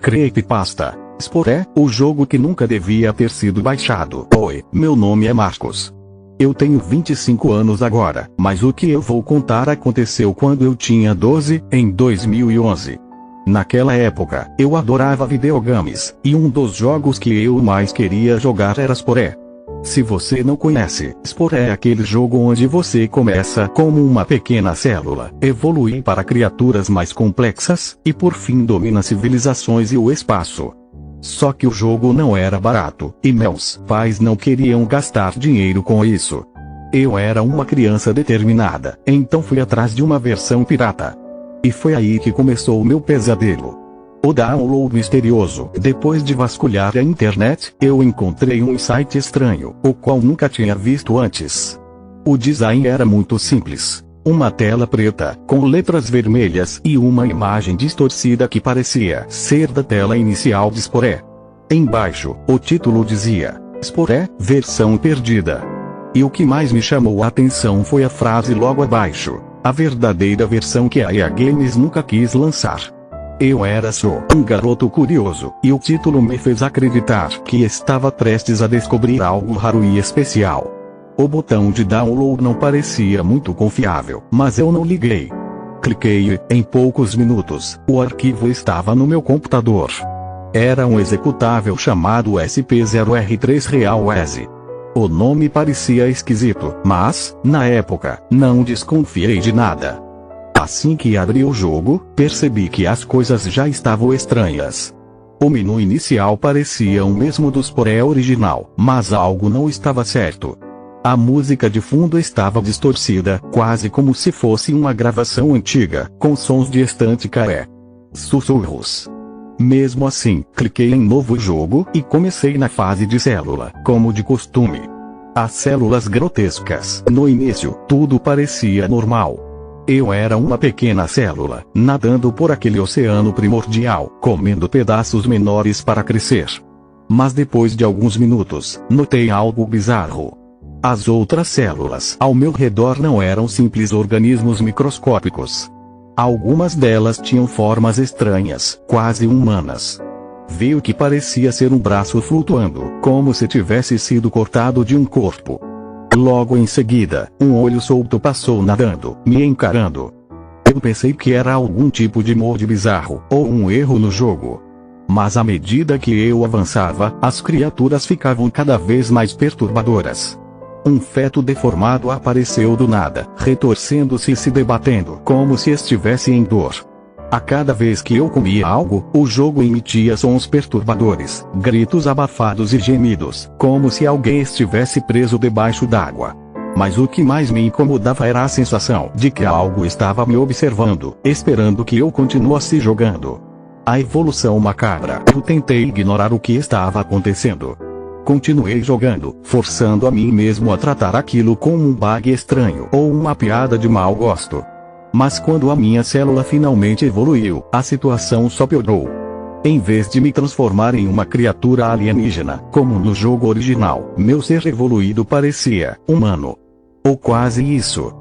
Creepypasta. Sporé, o jogo que nunca devia ter sido baixado. Oi, meu nome é Marcos. Eu tenho 25 anos agora, mas o que eu vou contar aconteceu quando eu tinha 12, em 2011. Naquela época, eu adorava videogames, e um dos jogos que eu mais queria jogar era Sporé. Se você não conhece, Sporé é aquele jogo onde você começa como uma pequena célula, evolui para criaturas mais complexas, e por fim domina civilizações e o espaço. Só que o jogo não era barato, e meus pais não queriam gastar dinheiro com isso. Eu era uma criança determinada, então fui atrás de uma versão pirata. E foi aí que começou o meu pesadelo. O download misterioso. Depois de vasculhar a internet, eu encontrei um site estranho, o qual nunca tinha visto antes. O design era muito simples. Uma tela preta, com letras vermelhas e uma imagem distorcida que parecia ser da tela inicial de Sporé. Embaixo, o título dizia: Sporé, versão perdida. E o que mais me chamou a atenção foi a frase logo abaixo: a verdadeira versão que a EA Games nunca quis lançar. Eu era só um garoto curioso, e o título me fez acreditar que estava prestes a descobrir algo raro e especial. O botão de download não parecia muito confiável, mas eu não liguei. Cliquei e, em poucos minutos, o arquivo estava no meu computador. Era um executável chamado SP0R3 RealEase. O nome parecia esquisito, mas, na época, não desconfiei de nada. Assim que abri o jogo, percebi que as coisas já estavam estranhas. O menu inicial parecia o mesmo do Sporé original, mas algo não estava certo. A música de fundo estava distorcida, quase como se fosse uma gravação antiga, com sons de estante caé. Sussurros. Mesmo assim, cliquei em novo jogo, e comecei na fase de célula, como de costume. As células grotescas. No início, tudo parecia normal. Eu era uma pequena célula, nadando por aquele oceano primordial, comendo pedaços menores para crescer. Mas depois de alguns minutos, notei algo bizarro. As outras células ao meu redor não eram simples organismos microscópicos. Algumas delas tinham formas estranhas, quase humanas. Vi o que parecia ser um braço flutuando, como se tivesse sido cortado de um corpo. Logo em seguida, um olho solto passou nadando, me encarando. Eu pensei que era algum tipo de molde bizarro, ou um erro no jogo. Mas à medida que eu avançava, as criaturas ficavam cada vez mais perturbadoras. Um feto deformado apareceu do nada, retorcendo-se e se debatendo como se estivesse em dor. A cada vez que eu comia algo, o jogo emitia sons perturbadores, gritos abafados e gemidos, como se alguém estivesse preso debaixo d'água. Mas o que mais me incomodava era a sensação de que algo estava me observando, esperando que eu continuasse jogando. A evolução macabra. Eu tentei ignorar o que estava acontecendo. Continuei jogando, forçando a mim mesmo a tratar aquilo como um bug estranho ou uma piada de mau gosto. Mas quando a minha célula finalmente evoluiu, a situação só piorou. Em vez de me transformar em uma criatura alienígena, como no jogo original, meu ser evoluído parecia humano. Ou quase isso.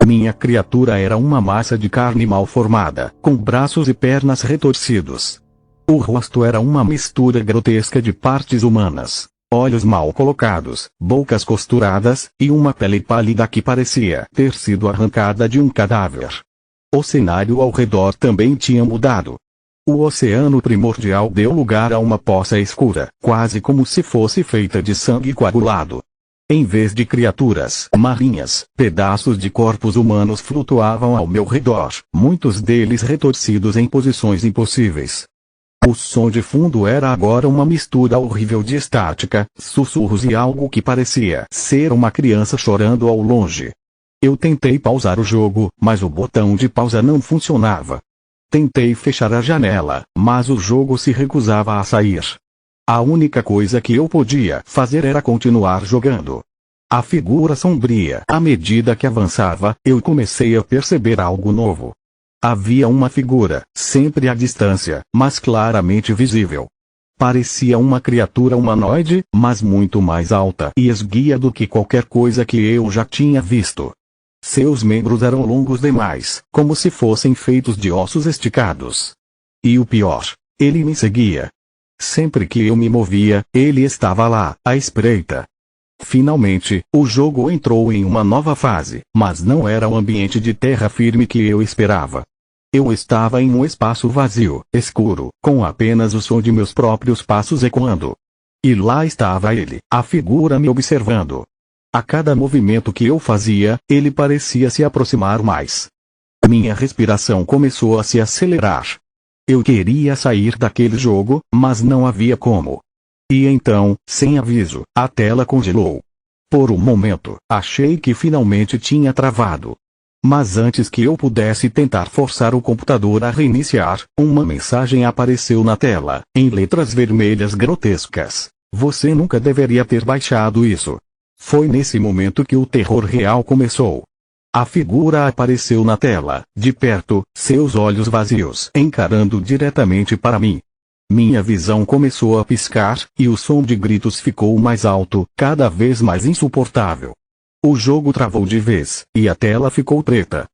Minha criatura era uma massa de carne mal formada, com braços e pernas retorcidos. O rosto era uma mistura grotesca de partes humanas. Olhos mal colocados, bocas costuradas, e uma pele pálida que parecia ter sido arrancada de um cadáver. O cenário ao redor também tinha mudado. O oceano primordial deu lugar a uma poça escura, quase como se fosse feita de sangue coagulado. Em vez de criaturas marinhas, pedaços de corpos humanos flutuavam ao meu redor, muitos deles retorcidos em posições impossíveis. O som de fundo era agora uma mistura horrível de estática, sussurros e algo que parecia ser uma criança chorando ao longe. Eu tentei pausar o jogo, mas o botão de pausa não funcionava. Tentei fechar a janela, mas o jogo se recusava a sair. A única coisa que eu podia fazer era continuar jogando. A figura sombria. À medida que avançava, eu comecei a perceber algo novo. Havia uma figura, sempre à distância, mas claramente visível. Parecia uma criatura humanoide, mas muito mais alta e esguia do que qualquer coisa que eu já tinha visto. Seus membros eram longos demais, como se fossem feitos de ossos esticados. E o pior, Ele me seguia. Sempre que eu me movia, ele estava lá, à espreita. Finalmente, o jogo entrou em uma nova fase, mas não era o ambiente de terra firme que eu esperava. Eu estava em um espaço vazio, escuro, com apenas o som de meus próprios passos ecoando. E lá estava ele, a figura me observando. A cada movimento que eu fazia, ele parecia se aproximar mais. Minha respiração começou a se acelerar. Eu queria sair daquele jogo, mas não havia como. E então, sem aviso, a tela congelou. Por um momento, achei que finalmente tinha travado. Mas antes que eu pudesse tentar forçar o computador a reiniciar, uma mensagem apareceu na tela, em letras vermelhas grotescas. Você nunca deveria ter baixado isso. Foi nesse momento que o terror real começou. A figura apareceu na tela, de perto, seus olhos vazios encarando diretamente para mim. Minha visão começou a piscar, e o som de gritos ficou mais alto, cada vez mais insuportável. O jogo travou de vez, e a tela ficou preta.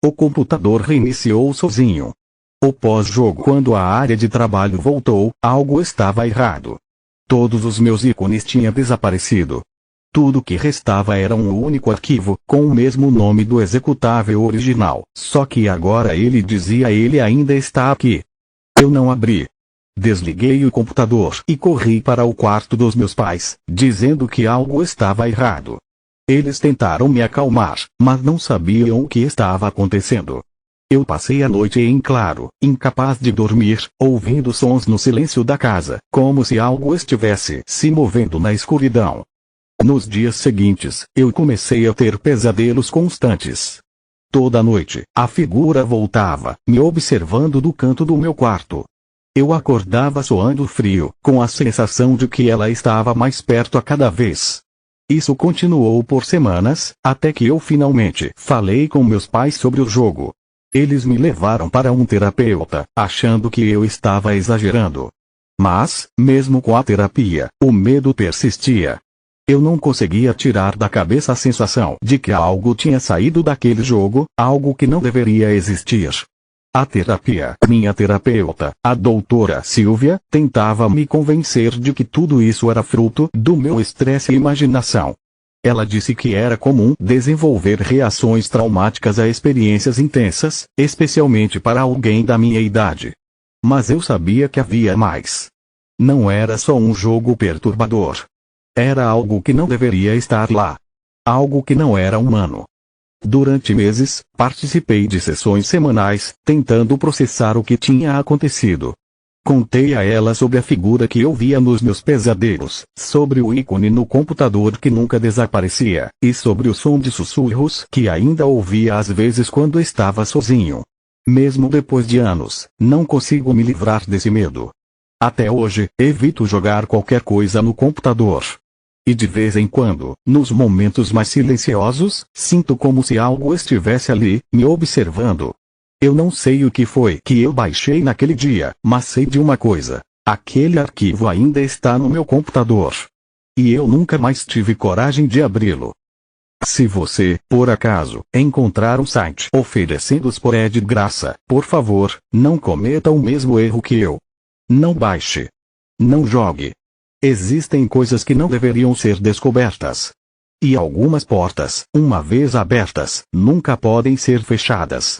O computador reiniciou sozinho. O pós-jogo, quando a área de trabalho voltou, algo estava errado. Todos os meus ícones tinham desaparecido. Tudo que restava era um único arquivo, com o mesmo nome do executável original, só que agora ele dizia ele ainda está aqui. Eu não abri. Desliguei o computador e corri para o quarto dos meus pais, dizendo que algo estava errado. Eles tentaram me acalmar, mas não sabiam o que estava acontecendo. Eu passei a noite em claro, incapaz de dormir, ouvindo sons no silêncio da casa, como se algo estivesse se movendo na escuridão. Nos dias seguintes, eu comecei a ter pesadelos constantes. Toda noite, a figura voltava, me observando do canto do meu quarto. Eu acordava suando frio, com a sensação de que ela estava mais perto a cada vez. Isso continuou por semanas, até que eu finalmente falei com meus pais sobre o jogo. Eles me levaram para um terapeuta, achando que eu estava exagerando. Mas, mesmo com a terapia, o medo persistia. Eu não conseguia tirar da cabeça a sensação de que algo tinha saído daquele jogo, algo que não deveria existir. A terapia, minha terapeuta, a doutora Silvia, tentava me convencer de que tudo isso era fruto do meu estresse e imaginação. Ela disse que era comum desenvolver reações traumáticas a experiências intensas, especialmente para alguém da minha idade. Mas eu sabia que havia mais. Não era só um jogo perturbador. Era algo que não deveria estar lá. Algo que não era humano. Durante meses, participei de sessões semanais, tentando processar o que tinha acontecido. Contei a ela sobre a figura que eu via nos meus pesadelos, sobre o ícone no computador que nunca desaparecia, e sobre o som de sussurros que ainda ouvia às vezes quando estava sozinho. Mesmo depois de anos, não consigo me livrar desse medo. Até hoje, evito jogar qualquer coisa no computador. E de vez em quando, nos momentos mais silenciosos, sinto como se algo estivesse ali, me observando. Eu não sei o que foi que eu baixei naquele dia, mas sei de uma coisa: aquele arquivo ainda está no meu computador. E eu nunca mais tive coragem de abri-lo. Se você, por acaso, encontrar um site oferecendo os por de graça, por favor, não cometa o mesmo erro que eu. Não baixe. Não jogue. Existem coisas que não deveriam ser descobertas. E algumas portas, uma vez abertas, nunca podem ser fechadas.